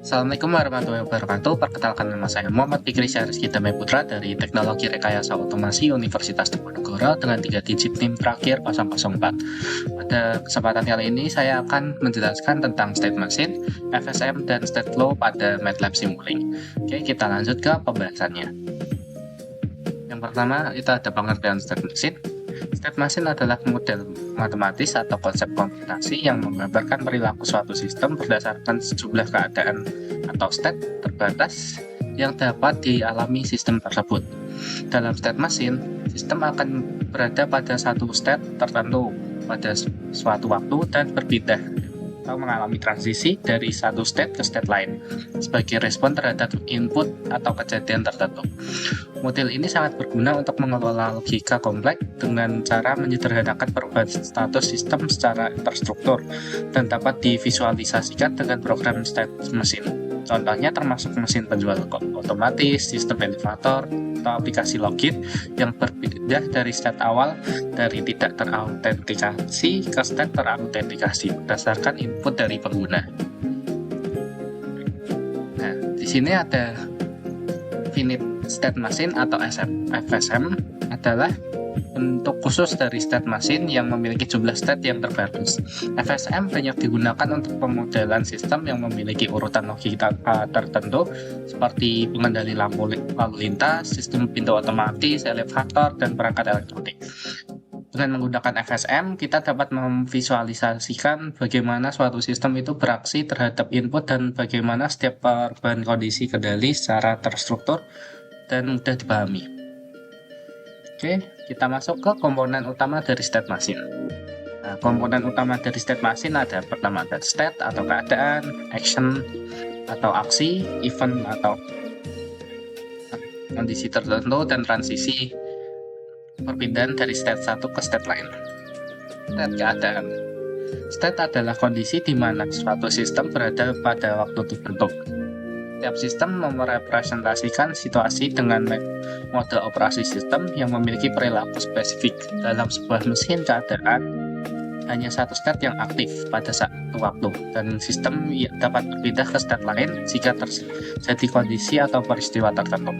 Assalamualaikum warahmatullahi wabarakatuh. Perkenalkan, nama saya Muhammad Fikri Syahrizky Damai Putra dari Teknologi Rekayasa Otomasi Universitas Diponegoro dengan 3 digit NIM terakhir 004. Pada kesempatan kali ini saya akan menjelaskan tentang state machine, FSM, dan state flow pada MATLAB Simulink. Oke, kita lanjut ke pembahasannya. Yang pertama, kita ada pengertian state machine. State machine adalah model matematis atau konsep komputasi yang menggambarkan perilaku suatu sistem berdasarkan sejumlah keadaan atau state terbatas yang dapat dialami sistem tersebut. Dalam state machine, sistem akan berada pada satu state tertentu pada suatu waktu dan berpindah atau mengalami transisi dari satu state ke state lain sebagai respon terhadap input atau kejadian tertentu. Model ini sangat berguna untuk mengelola logika kompleks dengan cara menyederhanakan perubahan status sistem secara terstruktur dan dapat divisualisasikan dengan program state machine. Contohnya termasuk mesin penjual otomatis, sistem elevator, atau aplikasi login yang berpindah dari state awal dari tidak terautentikasi ke state terautentikasi berdasarkan input dari pengguna. Nah, di sini ada finite state machine atau FSM adalah bentuk khusus dari state machine yang memiliki jumlah state yang terbatas. FSM banyak digunakan untuk pemodelan sistem yang memiliki urutan logika tertentu seperti pengendali lampu lalu lintas, sistem pintu otomatis, elevator, dan perangkat elektronik. Dengan menggunakan FSM, kita dapat memvisualisasikan bagaimana suatu sistem itu beraksi terhadap input dan bagaimana setiap perubahan kondisi kendali secara terstruktur dan mudah dipahami. Oke, kita masuk ke komponen utama dari state machine. Nah, komponen utama dari state machine ada pertama ada state atau keadaan, action atau aksi, event atau kondisi tertentu, dan transisi perpindahan dari state satu ke state lain. State keadaan. State adalah kondisi di mana suatu sistem berada pada waktu tertentu. Setiap sistem merepresentasikan situasi dengan mode operasi sistem yang memiliki perilaku spesifik. Dalam sebuah mesin keadaan, hanya satu state yang aktif pada satu waktu, dan sistem dapat berpindah ke state lain jika terjadi kondisi atau peristiwa tertentu.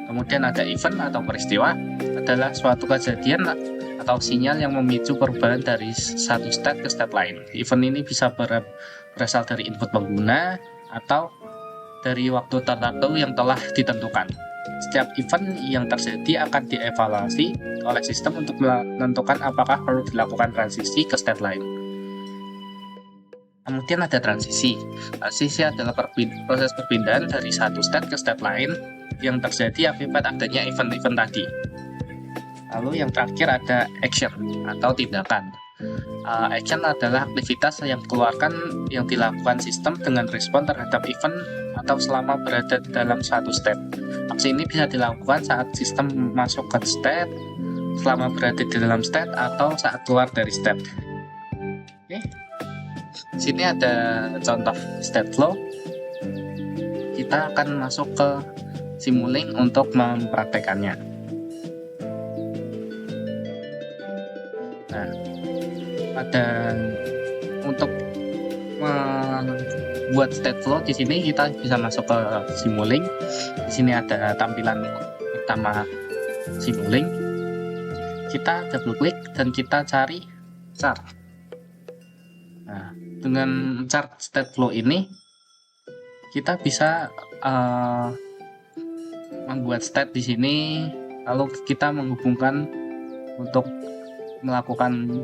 Kemudian ada event atau peristiwa, adalah suatu kejadian atau sinyal yang memicu perubahan dari satu state ke state lain. Event ini bisa berasal dari input pengguna atau dari waktu tertentu yang telah ditentukan. Setiap event yang terjadi akan dievaluasi oleh sistem untuk menentukan apakah perlu dilakukan transisi ke state lain. Kemudian ada transisi. Transisi adalah proses perpindahan dari satu state ke state lain yang terjadi akibat adanya event-event tadi. Lalu yang terakhir ada action atau tindakan. Action adalah aktivitas yang dilakukan sistem dengan respon terhadap event atau selama berada dalam satu state. Aksi ini bisa dilakukan saat sistem masuk ke state, selama berada di dalam state, atau saat keluar dari state. Oke. Di sini ada contoh state flow. Kita akan masuk ke Simulink untuk mempraktekannya. Nah, untuk membuat state flow di sini kita bisa masuk ke Simulink. Di sini ada tampilan utama Simulink. Kita double klik dan kita cari chart. Nah, dengan chart state flow ini kita bisa membuat state di sini, lalu kita menghubungkan untuk melakukan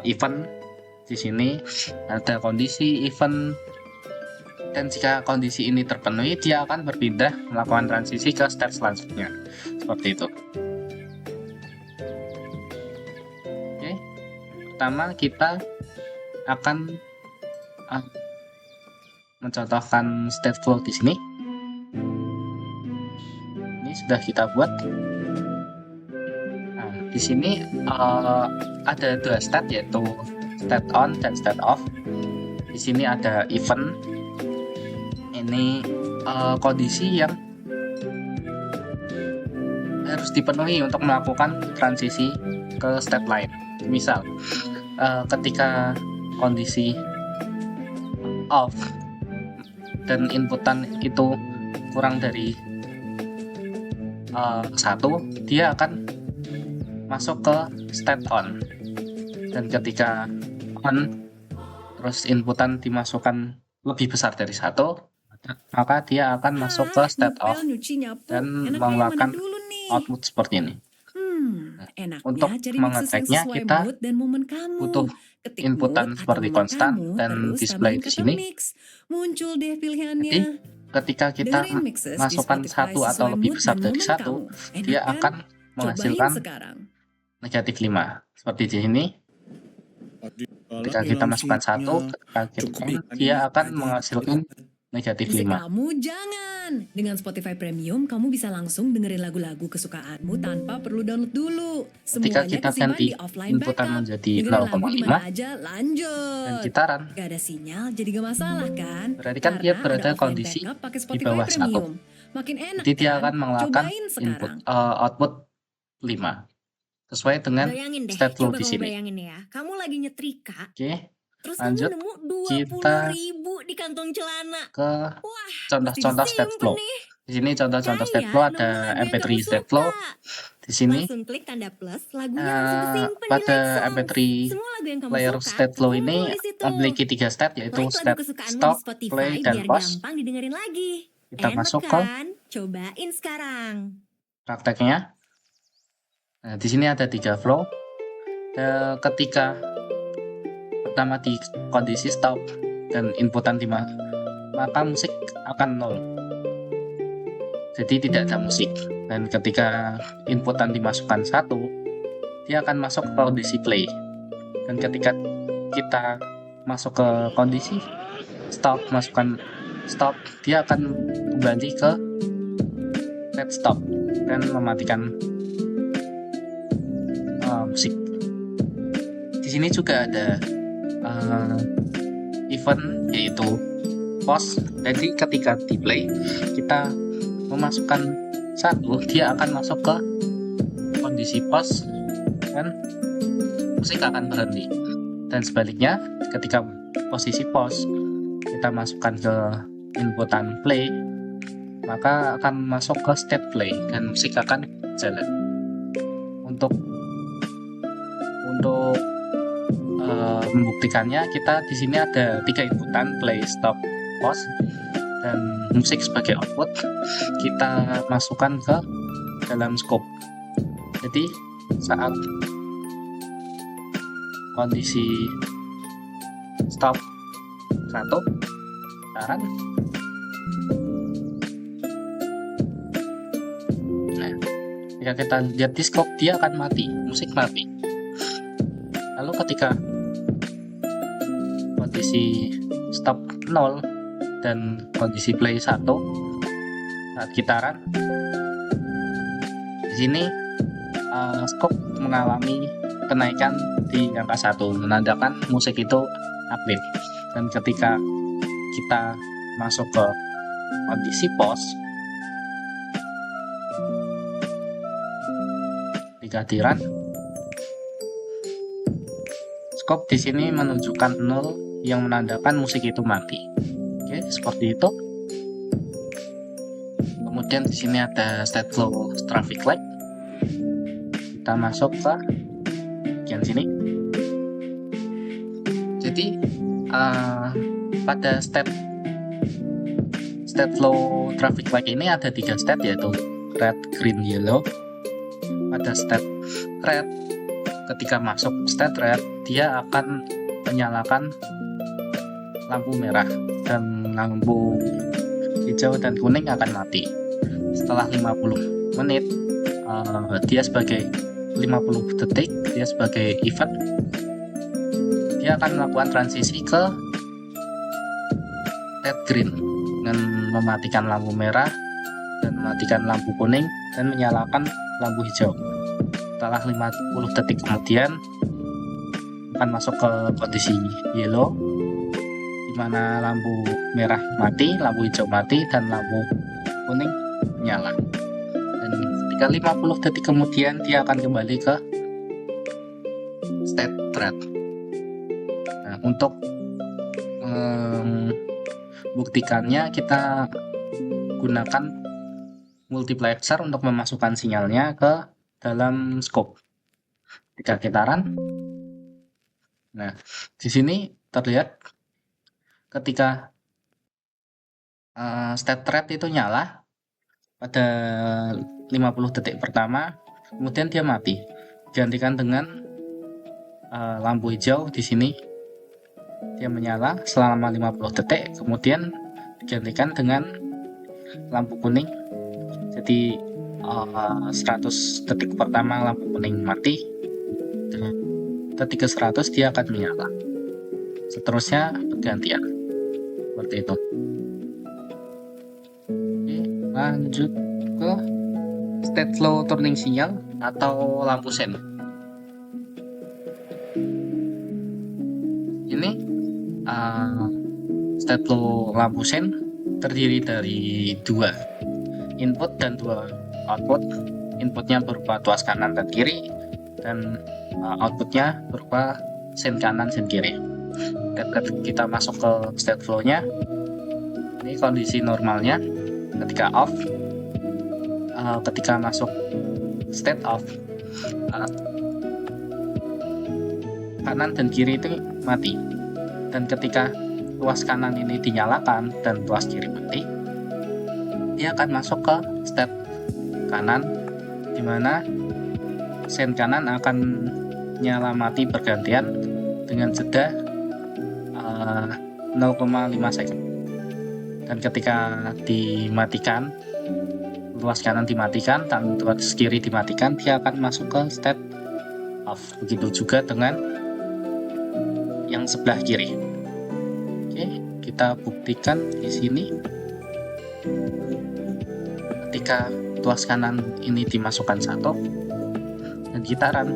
event. Di sini ada kondisi, event, dan jika kondisi ini terpenuhi, dia akan berpindah melakukan transisi ke state selanjutnya. Seperti itu. Oke. Pertama kita akan mencontohkan state flow di sini. Ini sudah kita buat. Nah, di sini ada dua state, yaitu state on dan state off. Di sini ada event. Ini kondisi yang harus dipenuhi untuk melakukan transisi ke state lain. Misal, ketika kondisi off, dan inputan itu kurang dari 1, dia akan masuk ke state on. Dan ketika on, terus inputan dimasukkan lebih besar dari 1, maka dia akan masuk ke state off dan mengeluarkan output seperti ini. Untuk mengeteknya kita butuh inputan seperti konstan dan display di sini. Jadi ketika kita masukkan 1 atau lebih besar dari 1, dia akan menghasilkan negatif 5 seperti di sini. Ketika kita masukkan 1, dia akan menghasilkan negatif 5. Kamu jangan. Dengan Spotify Premium, kamu bisa langsung dengerin lagu-lagu kesukaanmu tanpa perlu download dulu. Ketika kita ganti inputan menjadi 0,5 dan kita run, gak ada sinyal, jadi gak masalah kan? berarti kan dia berada kondisi di bawah 1. Makin enak, jadi dia kan? akan mengeluarkan output 5 sesuai dengan state flow di sini. Bayangin ya, kamu lagi nyetrika. Oke. Terus Lanjut, kamu nemu kita 20.000 di kantong celana. ke Wah, contoh-contoh state flow. Di sini contoh-contoh state flow ada MP3 state flow. Di sini langsung klik tanda plus lagunya langsung kesimpan pada di Lexons. MP3 Semua lagu yang kamu player suka, state flow terkumpul ini di situ. memiliki 3 state, yaitu Like lagu state kesukaanmu stop, di Spotify play, dan biar pause. gampang didengerin lagi. Kita Enak masuk ke kan? Cobain sekarang. prakteknya. Nah, di sini ada 3 flow. Ketika pertama di kondisi stop dan inputan 5, maka musik akan 0. Jadi tidak ada musik. Dan ketika inputan dimasukkan 1, dia akan masuk ke kondisi play. Dan ketika kita masuk ke kondisi stop, masukkan stop, dia akan kembali ke red stop dan mematikan musik. Di sini juga ada event, yaitu pause. Jadi ketika di play kita memasukkan 1, dia akan masuk ke kondisi pause dan musik akan berhenti. Dan sebaliknya, ketika posisi pause kita masukkan ke inputan play, maka akan masuk ke state play dan musik akan jalan. Untuk membuktikannya, kita di sini ada 3 inputan, play, stop, pause, dan musik sebagai output. Kita masukkan ke dalam scope. Jadi saat kondisi stop 1, sekarang jika kita lihat di scope, dia akan mati, musik mati. Lalu ketika kondisi stop 0 dan kondisi play 1, saat kita run, di sini scope mengalami kenaikan di angka 1, menandakan musik itu update. Dan ketika kita masuk ke kondisi pause, ketika di run, scope di sini menunjukkan 0 yang menandakan musik itu mati. Oke, seperti itu. Kemudian di sini ada state flow traffic light. Kita masuk ke bagian sini. Jadi pada state flow traffic light ini ada 3 state, yaitu red, green, yellow. Pada state red, ketika masuk state red, dia akan menyalakan lampu merah dan lampu hijau dan kuning akan mati. Setelah 50 menit, dia sebagai 50 detik, dia sebagai event, dia akan melakukan transisi ke red green dengan mematikan lampu merah dan mematikan lampu kuning dan menyalakan lampu hijau. Setelah 50 detik kemudian akan masuk ke kondisi yellow, di mana lampu merah mati, lampu hijau mati, dan lampu kuning menyala. Dan ketika 50 detik kemudian dia akan kembali ke state red. Nah, untuk buktikannya kita gunakan multiplexer untuk memasukkan sinyalnya ke dalam scope. Ketika kita run, nah di sini terlihat ketika state thread itu nyala pada 50 detik pertama, kemudian dia mati, digantikan dengan lampu hijau. Di sini dia menyala selama 50 detik, kemudian digantikan dengan lampu kuning. Jadi 100 detik pertama lampu kuning mati, detik ke 100 dia akan menyala, seterusnya bergantian seperti itu. Oke, lanjut ke state flow turning signal atau lampu sen. Ini state flow lampu sen terdiri dari 2 input dan 2 output. Inputnya berupa tuas kanan dan kiri, dan outputnya berupa sen kanan sen kiri. Ketika kita masuk ke state flow-nya, ini kondisi normalnya ketika off. Ketika masuk state off, kanan dan kiri itu mati, dan ketika tuas kanan ini dinyalakan dan tuas kiri mati, dia akan masuk ke state kanan, di mana sen kanan akan nyala mati bergantian dengan jeda 0,5 second. Dan ketika dimatikan, tuas kanan dimatikan dan tuas kiri dimatikan, dia akan masuk ke state off. Begitu juga dengan yang sebelah kiri. Oke, kita buktikan di sini. Ketika tuas kanan ini dimasukkan 1 dan kita run,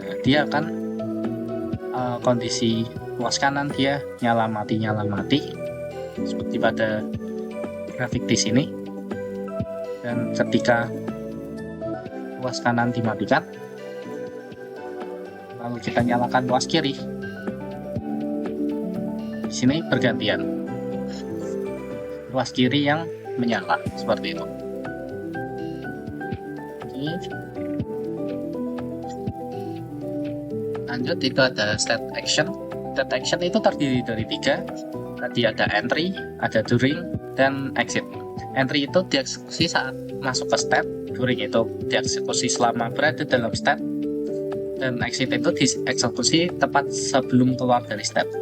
nah, dia akan kondisi tuas kanan dia nyala mati seperti pada grafik di sini. Dan ketika tuas kanan dimatikan, lalu kita nyalakan tuas kiri, di sini bergantian tuas kiri yang menyala seperti itu. Oke. Lanjut, itu ada state action. State action itu terdiri dari 3. Tadi ada entry, ada during, dan exit. Entry itu dieksekusi saat masuk ke state, during itu dieksekusi selama berada dalam state, dan exit itu dieksekusi tepat sebelum keluar dari state.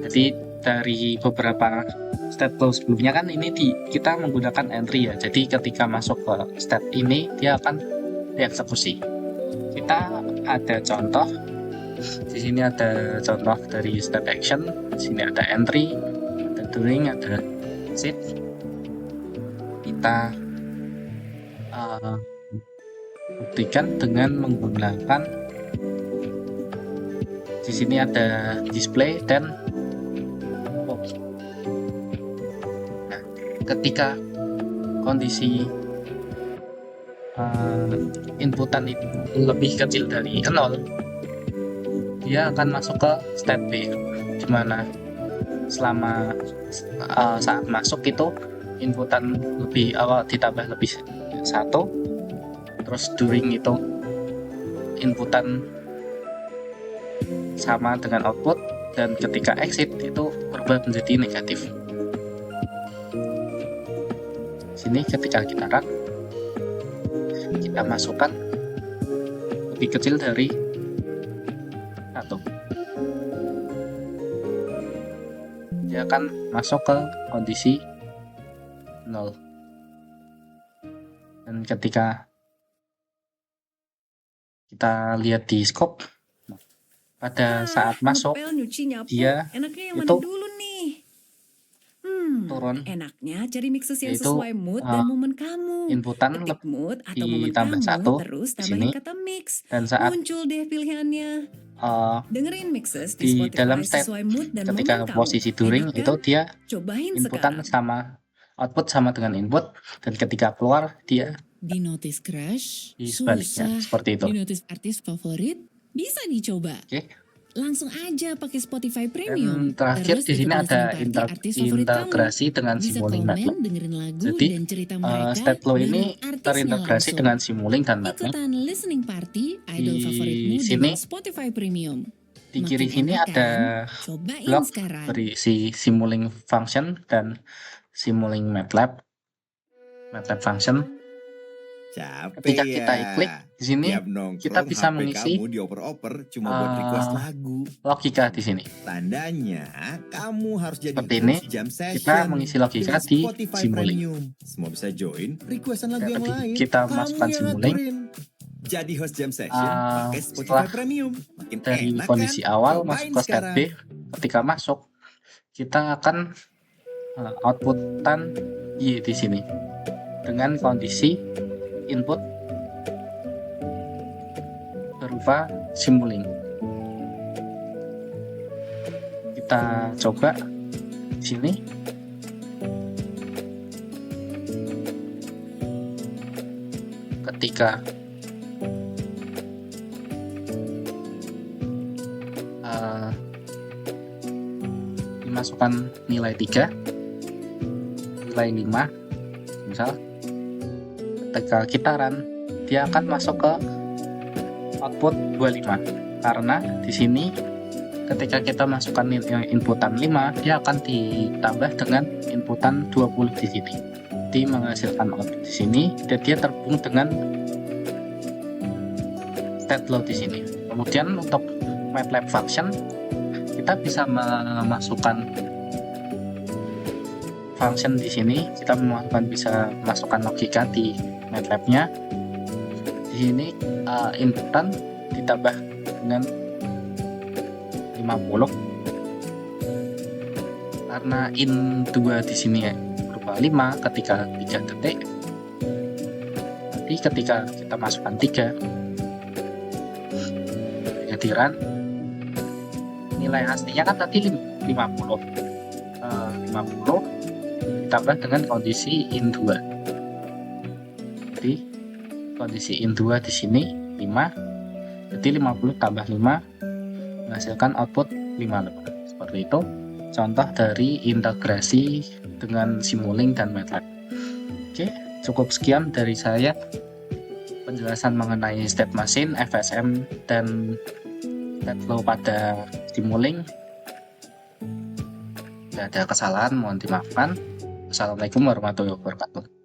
Jadi dari beberapa state flow sebelumnya kan ini kita menggunakan entry ya. Jadi ketika masuk ke state ini dia akan dieksekusi. Kita ada contoh. Di sini ada contoh dari state action. Di sini ada entry, ada during, ada exit. Kita buktikan dengan menggunakan, di sini ada display dan pause. Nah, ketika kondisi inputan itu lebih kecil dari 0, dia akan masuk ke state B, dimana selama saat masuk itu inputan lebih awal ditambah lebih 1, terus during itu inputan sama dengan output, dan ketika exit itu berubah menjadi negatif. Sini ketika kita run, kita masukkan lebih kecil dari 1, dia akan masuk ke kondisi 0. Dan ketika kita lihat di scope, pada saat masuk ngepel, nyuci, nyapu. dia Enaknya yang itu mana dulu nih? turun, Enaknya cari mixes yang yaitu sesuai mood dan momen kamu. inputan Ketik mood atau momen ditambah kamu, 1 terus di tambahin sini, kata mix. dan saat Muncul deh pilihannya. Dengerin mixes di di Spotify dalam state sesuai mood dan ketika momen kamu. posisi during Enak itu kan? dia Cobain inputan sekarang. sama output sama dengan input, dan ketika keluar dia Di notice crush, di sebaliknya susah. seperti itu. Di notice artis favorit, bisa dicoba. Oke, Langsung aja pakai Spotify Premium. Dan terakhir Terus di sini ikut ada listening party artis favorit kamu. integrasi dengan Bisa Simulink komen, MATLAB. dengerin lagu Jadi dan cerita mereka Statflow ini bareng artisnya terintegrasi langsung. dengan Simulink dan MATLAB. Ikutan listening party idol Di favoritmu sini, dengan Spotify Premium. di kiri Makin sini enak ada kan? Cobain blok sekarang. berisi Simulink function dan Simulink MATLAB function. Ketika Capek kita ya. klik di sini, Tiap nongkrong kita bisa HP mengisi kamu dioper-oper cuma buat request eh, lagu. logika di sini. Tandanya kamu harus jadi Seperti ini, host jam session kita mengisi logika dengan di Spotify Simulink. Premium. Semua bisa join requestan lagu yang Ketika lain. kita Kamu masukkan yang Simulink, aturin. Jadi host jam session pakai Spotify setelah Premium. Makin dari enak kondisi kan? awal Cobain masuk ke step sekarang. B, ketika masuk kita akan outputan Y di sini dengan kondisi input berupa Simulink. Kita coba di sini. Ketika dimasukkan nilai 3, nilai 5, misal ketika kita run, dia akan masuk ke output 25 karena di sini ketika kita masukkan inputan 5, dia akan ditambah dengan inputan 20 di sini. Di menghasilkan output di sini dan dia terhubung dengan Statflow di sini. Kemudian untuk MATLAB function kita bisa memasukkan function di sini, kita bisa masukkan logika di MATLAB-nya. Di sini inputan ditambah dengan 50 karena in2 di sini berupa 5 ketika 3 detik. Nanti ketika kita masukkan 3 di run, nilai aslinya kan tadi 50 ditambah dengan kondisi in2. Jadi kondisi in2 di sini 5, jadi 50 tambah 5 menghasilkan output 55. Seperti itu contoh dari integrasi dengan Simulink dan MATLAB. Oke, cukup sekian dari saya penjelasan mengenai state machine, FSM, dan Statflow pada Simulink. Jika ada kesalahan mohon dimaafkan. Assalamualaikum warahmatullahi wabarakatuh.